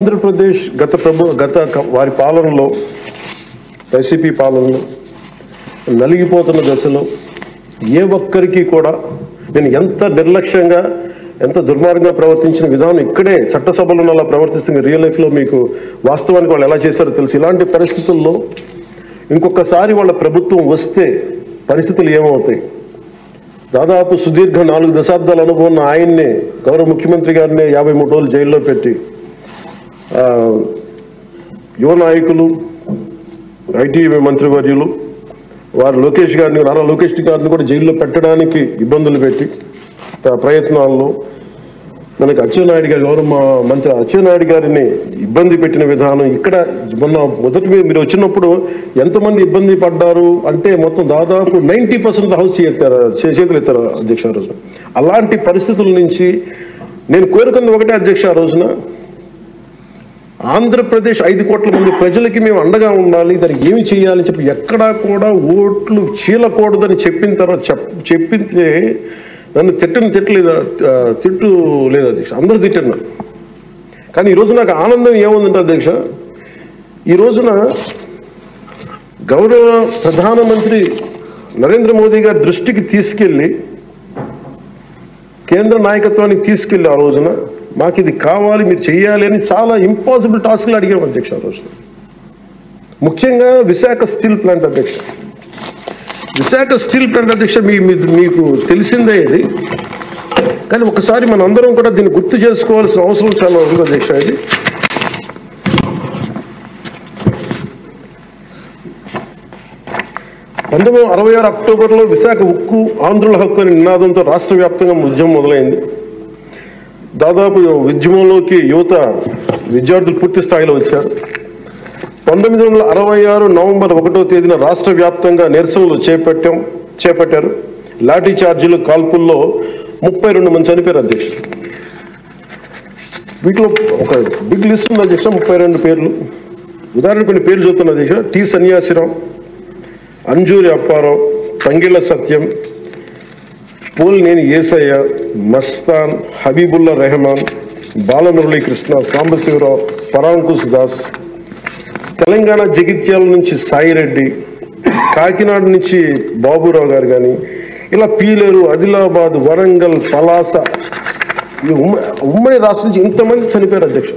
ఆంధ్రప్రదేశ్ గత వారి పాలనలో వైసీపీ పాలనలో నలిగిపోతున్న దశలో ఏ ఒక్కరికి కూడా నేను ఎంత నిర్లక్ష్యంగా ఎంత దుర్మార్గంగా ప్రవర్తించిన విధానం ఇక్కడే చట్టసభలో అలా ప్రవర్తిస్తున్న రియల్ లైఫ్లో మీకు వాస్తవానికి వాళ్ళు ఎలా చేశారో తెలుసు. ఇలాంటి పరిస్థితుల్లో ఇంకొకసారి వాళ్ళ ప్రభుత్వం వస్తే పరిస్థితులు ఏమవుతాయి? దాదాపు సుదీర్ఘ 4 దశాబ్దాల అనుభవం ఉన్న ఆయన్నే గౌరవ ముఖ్యమంత్రి గారిని 53 రోజులు జైల్లో పెట్టి యువ నాయకులు ఐటీ మంత్రివర్యులు వారు నారా లోకేష్ గారిని కూడా జైల్లో పెట్టడానికి ఇబ్బందులు పెట్టి ప్రయత్నాల్లో మనకి అచ్చెన్నాయుడు గారు గౌరవ మంత్రి అచ్చెన్నాయుడు గారిని ఇబ్బంది పెట్టిన విధానం ఇక్కడ మొదటి మీరు వచ్చినప్పుడు ఎంతమంది ఇబ్బంది పడ్డారు అంటే మొత్తం దాదాపు 90% హౌస్ చేతులు ఎత్తారు అధ్యక్ష ఆ రోజున. అలాంటి పరిస్థితుల నుంచి నేను కోరుకుంది ఒకటే అధ్యక్ష, ఆ రోజున ఆంధ్రప్రదేశ్ 5 కోట్ల మంది ప్రజలకి మేము అండగా ఉండాలి, దానికి ఏమి చేయాలని చెప్పి ఎక్కడా కూడా ఓట్లు చీలకూడదని చెప్పిన తర్వాత చెప్పింటే నన్ను తిట్టు లేదు అధ్యక్ష, అందరూ తిట్టారు నాకు. కానీ ఈరోజు నాకు ఆనందం ఏముందంటే అధ్యక్ష, ఈ రోజున గౌరవ ప్రధానమంత్రి నరేంద్ర మోదీ గారి దృష్టికి తీసుకెళ్ళి కేంద్ర నాయకత్వానికి తీసుకెళ్ళి ఆ రోజున మాకు ఇది కావాలి మీరు చేయాలి అని చాలా ఇంపాసిబుల్ టాస్క్లు అడిగాం అధ్యక్ష ఆ రోజున. ముఖ్యంగా విశాఖ స్టీల్ ప్లాంట్ అధ్యక్ష, విశాఖ స్టీల్ ప్లాంట్ అధ్యక్ష మీకు తెలిసిందే ఇది, కానీ ఒకసారి మన అందరం కూడా దీన్ని గుర్తు చేసుకోవాల్సిన అవసరం చాలా ఉంది అధ్యక్ష. ఇది 1966 అక్టోబర్లో విశాఖ ఉక్కు ఆంధ్రుల హక్కు అనే నినాదంతో రాష్ట్ర వ్యాప్తంగా ఉద్యమం మొదలైంది. దాదాపు ఉద్యమంలోకి విద్యార్థులు పూర్తి స్థాయిలో వచ్చారు. 1966 నవంబర్ 1వ తేదీన రాష్ట్ర వ్యాప్తంగా నిరసనలు చేపట్టారు. లాఠీ చార్జీలు కాల్పుల్లో 32 మంది చనిపోయారు అధ్యక్ష. వీటిలో ఒక బిగ్ లిస్ట్ ఉంది అధ్యక్ష, 32 పేర్లు. ఉదాహరణ కొన్ని పేర్లు చూస్తున్నా అధ్యక్ష: టి సన్యాసిరావు, అంజూరి అప్పారావు, తంగిళ్ళ సత్యం, పోలినేని ఏసయ్య, మస్తాన్, హబీబుల్లా రెహమాన్, బాలమురళీకృష్ణ, సాంబశివరావు, పరాంకుశ్ దాస్, తెలంగాణ జగిత్యాల నుంచి సాయిరెడ్డి, కాకినాడ నుంచి బాబురావు గారు కానీ ఇలా పీలేరు, ఆదిలాబాద్, వరంగల్, పలాస, ఉమ్మడి రాష్ట్రం నుంచి ఇంతమంది చనిపోయారు అధ్యక్ష.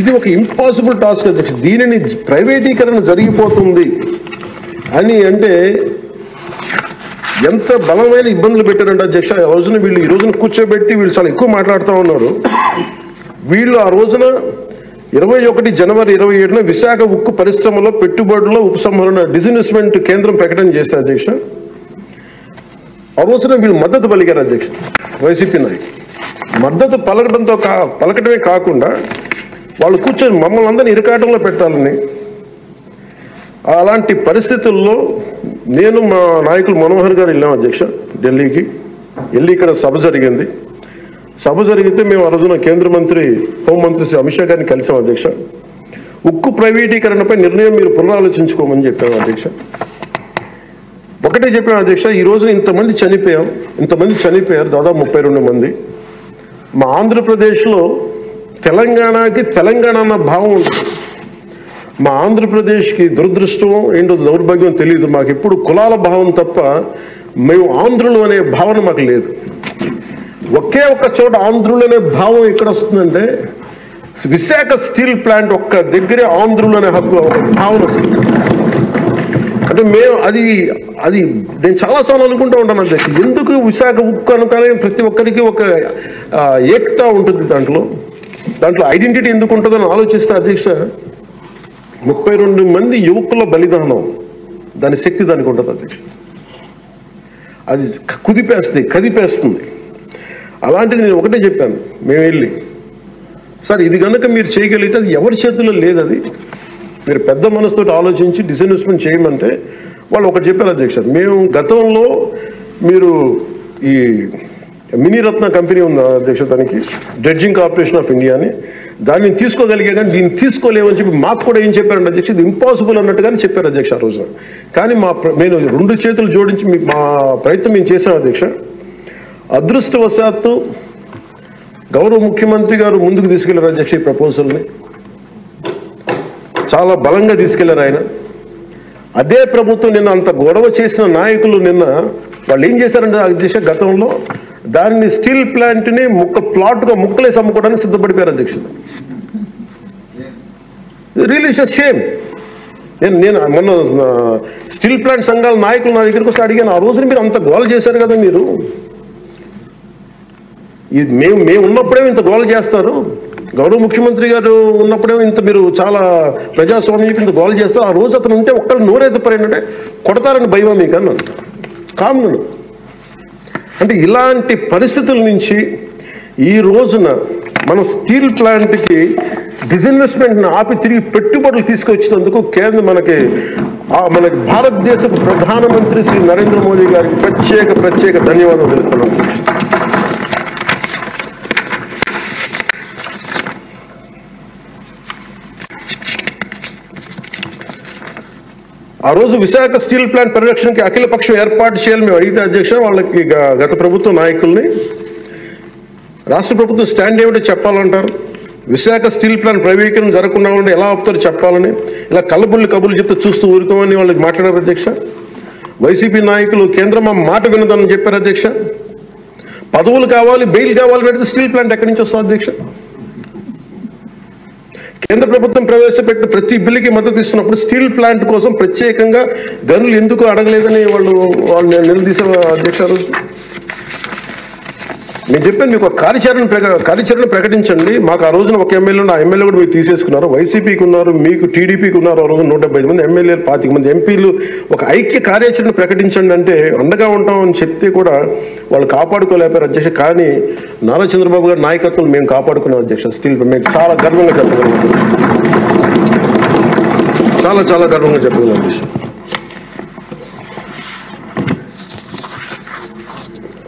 ఇది ఒక ఇంపాసిబుల్ టాస్క్ అధ్యక్ష. దీనిని ప్రైవేటీకరణ జరిగిపోతుంది అని అంటే ఎంత బలమైన ఇబ్బందులు పెట్టారంటే అధ్యక్ష. ఆ రోజున ఈ రోజున కూర్చోబెట్టి చాలా ఎక్కువ మాట్లాడుతూ ఉన్నారు. వీళ్ళు ఆ రోజున 21 జనవరి 27న విశాఖ ఉక్కు పరిశ్రమలో పెట్టుబడుల ఉపసంహరణ డిస్ఇన్వెస్ట్మెంట్ కేంద్రం ప్రకటన చేశారు అధ్యక్ష. ఆ రోజున వీళ్ళు మద్దతు పలికారు అధ్యక్ష. వైసీపీ నాయకులు మద్దతు పలకటమే కాకుండా వాళ్ళు కూర్చొని మమ్మల్ని అందరినీ ఇరకాటంలో పెట్టాలని, అలాంటి పరిస్థితుల్లో నేను మా నాయకులు మనోహర్ గారు వెళ్ళాం అధ్యక్ష ఢిల్లీకి. వెళ్ళి ఇక్కడ సభ జరిగింది. సభ జరిగితే మేము ఆ రోజున కేంద్ర మంత్రి హోంమంత్రి శ్రీ అమిత్ షా గారిని కలిసాం అధ్యక్ష. ఉక్కు ప్రైవేటీకరణపై నిర్ణయం మీరు పునరాలోచించుకోమని చెప్పాము అధ్యక్ష. ఒకటే చెప్పాము అధ్యక్ష, ఈ రోజున ఇంతమంది చనిపోయారు, దాదాపు 32 మంది. మా ఆంధ్రప్రదేశ్లో తెలంగాణ అన్న భావం ఉంటుంది. మా ఆంధ్రప్రదేశ్కి దురదృష్టం ఏంటో దౌర్భాగ్యం తెలియదు. మాకు ఎప్పుడు కులాల భావం తప్ప మేము ఆంధ్రులు అనే భావన మాకు లేదు. ఒకే ఒక్క చోట ఆంధ్రులు అనే భావం ఎక్కడ వస్తుందంటే విశాఖ స్టీల్ ప్లాంట్ ఒక్క దగ్గరే ఆంధ్రులు అనే భావన వస్తుంది. అంటే మేము అది నేను చాలాసార్లు అనుకుంటూ ఉంటాను అధ్యక్ష, ఎందుకు విశాఖ ఉక్కు అనుకనే ప్రతి ఒక్కరికి ఒక ఏకత ఉంటుంది, దాంట్లో ఐడెంటిటీ ఎందుకు ఉంటుందని ఆలోచిస్తే అధ్యక్ష 32 మంది యువకుల బలిదానం, దాని శక్తి దానికి ఉంటుంది అధ్యక్ష. అది కదిపేస్తుంది. అలాంటిది నేను ఒకటే చెప్పాను, మేము వెళ్ళి సార్ ఇది కనుక మీరు చేయగలిగితే అది ఎవరి చేతుల్లో లేదు, అది మీరు పెద్ద మనసుతో ఆలోచించి డిస్ఇన్వెస్ట్మెంట్ చేయమంటే వాళ్ళు ఒకటి చెప్పారు అధ్యక్ష. మేము గతంలో మీరు ఈ మినీరత్న కంపెనీ ఉంది అధ్యక్ష, దానికి డ్రెడ్జింగ్ కార్పొరేషన్ ఆఫ్ ఇండియా అని, దాన్ని తీసుకోగలిగే కానీ దీన్ని తీసుకోలేమని చెప్పి మాకు కూడా ఏం చెప్పారంటే అధ్యక్ష, ఇది ఇంపాసిబుల్ అన్నట్టుగానే చెప్పారు అధ్యక్ష ఆ రోజున. కానీ నేను 2 చేతులు జోడించి మా ప్రయత్నం మేము చేశాం అధ్యక్ష. అదృష్టవశాత్తు గౌరవ ముఖ్యమంత్రి గారు ముందుకు తీసుకెళ్లారు అధ్యక్ష ఈ ప్రపోజల్ని, చాలా బలంగా తీసుకెళ్లారు ఆయన. అదే ప్రభుత్వం నిన్న అంత గొడవ చేసిన నాయకులు నిన్న వాళ్ళు ఏం చేశారంటే అధ్యక్ష, గతంలో దానిని స్టీల్ ప్లాంట్ని ప్లాట్గా ముక్కలేసి అమ్ముకోవడానికి సిద్ధపడిపోయారు అధ్యక్ష. Really it's shame. నేను మొన్న స్టీల్ ప్లాంట్ సంఘాల నాయకులు నా దగ్గరికి వచ్చి అడిగాను, ఆ రోజున మీరు అంత గోల చేశారు కదా, మీరు మేము ఉన్నప్పుడే ఇంత గోల చేస్తారు, గౌరవ ముఖ్యమంత్రి గారు ఉన్నప్పుడే ఇంత మీరు చాలా ప్రజాస్వామ్యం ఇంత గోల చేస్తారు, ఆ రోజు అతను ఉంటే ఒక్కళ్ళు నోరెత్తపరేంటంటే కొడతారని భయమా మీకు అన్నాను. కామన్. అంటే ఇలాంటి పరిస్థితుల నుంచి ఈ రోజున మన స్టీల్ ప్లాంట్కి డిస్ఇన్వెస్ట్మెంట్ని ఆపి తిరిగి పెట్టుబడులు తీసుకొచ్చినందుకు మనకి భారతదేశ ప్రధానమంత్రి శ్రీ నరేంద్ర మోదీ గారికి ప్రత్యేక ధన్యవాదాలు తెలుపుతున్నాను. ఆ రోజు విశాఖ స్టీల్ ప్లాంట్ పరిరక్షణకి అఖిల పక్షం ఏర్పాటు చేయాలని మేము అడిగితే అధ్యక్ష, వాళ్ళకి గత ప్రభుత్వ నాయకుల్ని రాష్ట్ర ప్రభుత్వం స్టాండ్ ఏమిటో చెప్పాలంటారు. విశాఖ స్టీల్ ప్లాంట్ ప్రైవేటీకరణ జరగకుండా ఉంటే ఎలా ఆపుతారు చెప్పాలని, ఇలా కళ్ళబుల్లి కబుర్లు చెప్తే చూస్తూ ఊరుకోమని వాళ్ళకి మాట్లాడారు అధ్యక్ష. వైసీపీ నాయకులు కేంద్రం మా మాట వినదని చెప్పారు అధ్యక్ష. పదవులు కావాలి, బెయిల్ కావాలి పెడితే స్టీల్ ప్లాంట్ ఎక్కడి నుంచి వస్తుంది అధ్యక్ష? కేంద్ర ప్రభుత్వం ప్రవేశపెట్టిన ప్రతి బిల్లుకి మద్దతు ఇస్తున్నప్పుడు స్టీల్ ప్లాంట్ కోసం ప్రత్యేకంగా గనులు ఎందుకు అడగలేదని వాళ్ళు నిలదీశారు అధ్యక్ష. నేను చెప్పాను మీకు కార్యాచరణ ప్రకటించండి. మాకు ఆ రోజున ఒక ఎమ్మెల్యే, ఆ ఎమ్మెల్యే కూడా మీరు తీసేసుకున్నారు. వైసీపీకి ఉన్నారు, మీకు టీడీపీకి ఉన్నారు. ఆ రోజు 175 మంది ఎమ్మెల్యేలు, 25 మంది ఎంపీలు ఒక ఐక్య కార్యాచరణ ప్రకటించండి అంటే అండగా ఉంటామని చెప్తే కూడా వాళ్ళు కాపాడుకోలేపారు అధ్యక్ష. కానీ నారా చంద్రబాబు గారి నాయకత్వం మేము కాపాడుకున్నాం అధ్యక్ష. స్టీల్ మేము చాలా గర్వంగా చెప్పగలం, చాలా గర్వంగా చెప్పగలం అధ్యక్ష.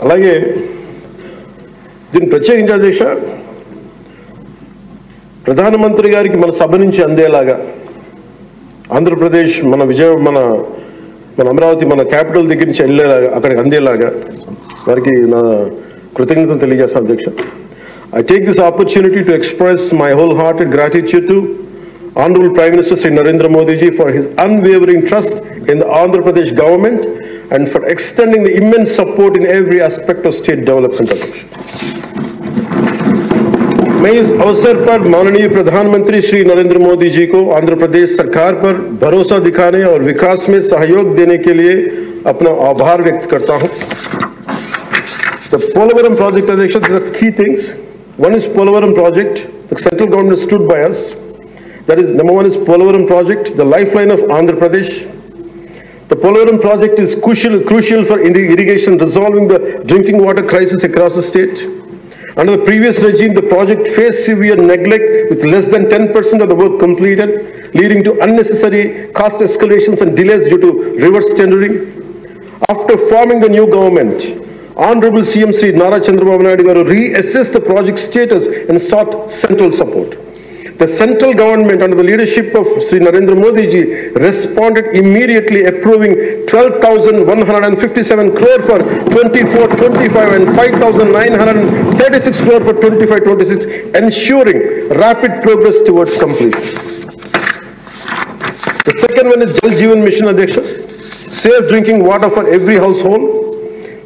అలాగే దీన్ని ప్రత్యేకించి అధ్యక్ష, ప్రధానమంత్రి గారికి మన సభ నుంచి అందేలాగా ఆంధ్రప్రదేశ్ మన అమరావతి మన క్యాపిటల్ దగ్గర నుంచి వెళ్ళేలాగా అక్కడికి అందేలాగా వారికి నా కృతజ్ఞతలు తెలియజేస్తాను అధ్యక్ష. I take this opportunity to express my wholehearted gratitude to Honorable Prime Minister Sri Narendra Modi ji for his unwavering trust in the Andhra Pradesh government and for extending the immense support in every aspect of state development. मैं इस अवसर पर माननीय प्रधानमंत्री श्री नरेंद्र मोदी जी को आंध्र प्रदेश सरकार पर भरोसा दिखाने और विकास में सहयोग देने के लिए अपना आभार व्यक्त करता हूं. The Polavaram project, there are key things. One is Polavaram project. The central government stood by us. That is, number one is Polavaram project, the lifeline of Andhra Pradesh. The Polavaram project is crucial for irrigation, resolving the drinking water crisis across the state. Under the previous regime, the project faced severe neglect with less than 10% of the work completed, leading to unnecessary cost escalations and delays due to reverse tendering. After forming the new government, Honorable CM Sri Nara Chandrababu Naidu Garu reassessed the project status and sought central support. The central government under the leadership of Sri Narendra Modi ji responded immediately, approving 12,157 crore for 24-25 and 5,936 crore for 25-26, ensuring rapid progress towards completion. The second one is Jal Jeevan Mission, Adhyaksha, safe drinking water for every household.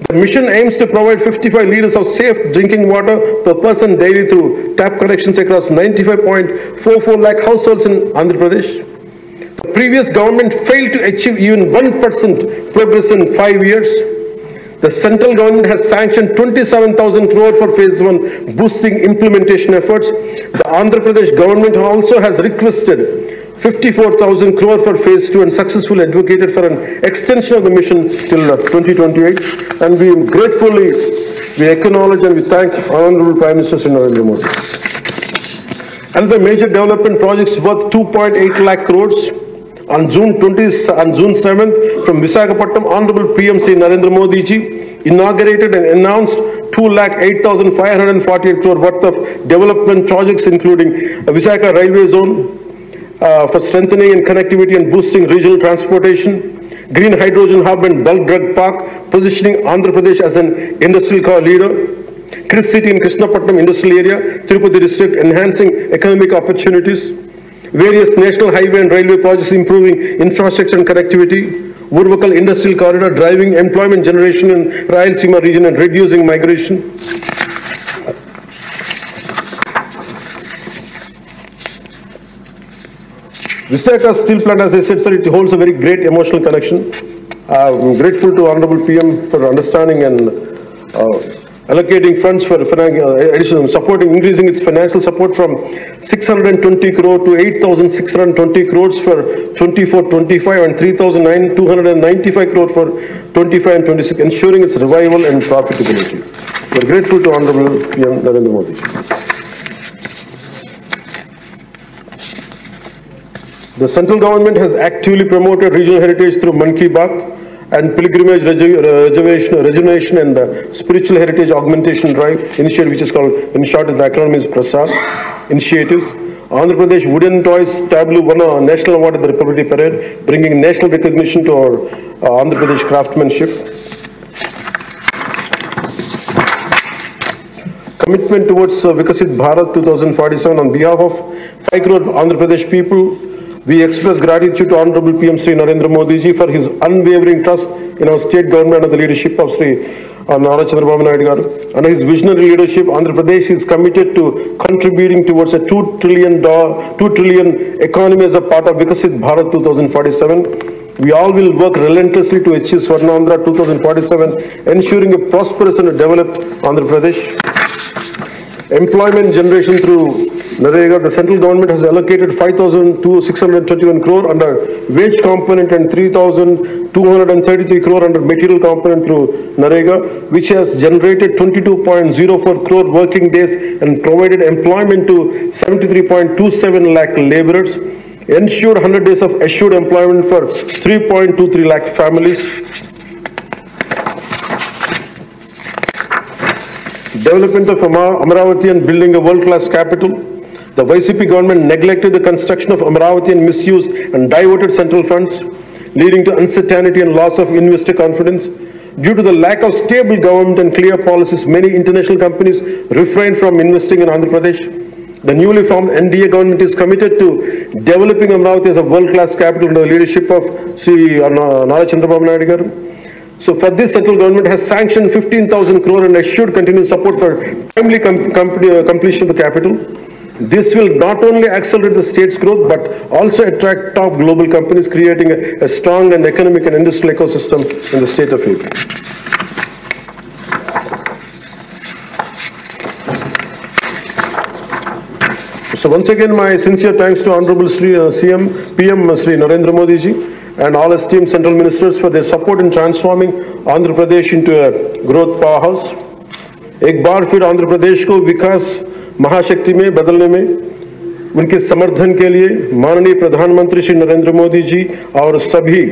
The mission aims to provide 55 liters of safe drinking water per person daily through tap connections across 95.44 lakh households in Andhra Pradesh. The previous government failed to achieve even 1% progress in 5 years. The central government has sanctioned 27,000 crore for phase 1, boosting implementation efforts. The Andhra Pradesh government also has requested 54,000 crore for phase 2 and successfully advocated for an extension of the mission till 2028. And we acknowledge and we thank Honorable Prime Minister Sri Narendra Modi. Another major development projects worth 2.8 lakh crores. On June 7th, from Visakhapatnam, Honorable PM Sri Narendra Modi ji inaugurated and announced 2,08,548 crore worth of development projects, including a Visakha railway zone, for strengthening and connectivity and boosting regional transportation, green hydrogen hub and bulk drug park, positioning Andhra Pradesh as an industrial core leader, Chris City in Krishnapatnam Industrial Area, Tirupati District, enhancing economic opportunities. Various national highway and railway projects improving infrastructure and connectivity. Urvakal Industrial Corridor driving employment generation in Rayalaseema region and reducing migration. Visakhapatnam steel plant, as I said, sir, it holds a very great emotional connection. I'm grateful to Honorable PM for understanding and allocating funds for additional supporting, increasing its financial support from 620 crore to 8,620 crores for 24-25 and 3,295 crore for 25 and 26, ensuring its revival and profitability. We're grateful to Honorable PM Narendra Modi. The central government has actively promoted regional heritage through Man Ki Baat and pilgrimage rejuvenation and spiritual heritage augmentation drive initiative, which is called, in short, the acronym is PRASAD initiatives. Andhra Pradesh Wooden Toys Tableau won a national award at the Republic Day Parade, bringing national recognition to our Andhra Pradesh craftsmanship. Commitment towards Vikasit Bharat 2047 on behalf of 5 crore Andhra Pradesh people. We express gratitude to Honorable PM Sri Narendra Modi ji for his unwavering trust in our state government and the leadership of Sri Nara Chandrababu Naidu garu. Under his visionary leadership, Andhra Pradesh is committed to contributing towards a 2 trillion economy as a part of Vikasit Bharat 2047. We all will work relentlessly to achieve Swarnandhra 2047, ensuring a prosperous and developed Andhra Pradesh. Employment generation through Narega, the central government has allocated 5,621 crore under wage component and 3,233 crore under material component through Narega, which has generated 22.04 crore working days and provided employment to 73.27 lakh laborers, ensured 100 days of assured employment for 3.23 lakh families. Development of Amaravati and building a world-class capital. The YCP government neglected the construction of Amaravati and misused and diverted central funds, leading to uncertainty and loss of investor confidence. Due to the lack of stable government and clear policies, many international companies refrain from investing in Andhra Pradesh. The newly formed NDA government is committed to developing Amaravati as a world-class capital under the leadership of Sri Nara Chandrababu Naidu garu. So for this, central government has sanctioned 15,000 crore and assured continued support for timely completion of the capital. This will not only accelerate the state's growth, but also attract top global companies, creating a strong and economic and industrial ecosystem in the state of AP. So once again, my sincere thanks to Honorable Sri PM Sri Narendra Modi ji and all esteemed central ministers for their support in transforming Andhra Pradesh into a growth powerhouse. एक बार फिर आंध्र प्रदेश को विकास महाशक्ति में बदलने में उनके समर्थन के लिए माननीय प्रधानमंत्री श्री नरेंद्र मोदी जी और सभी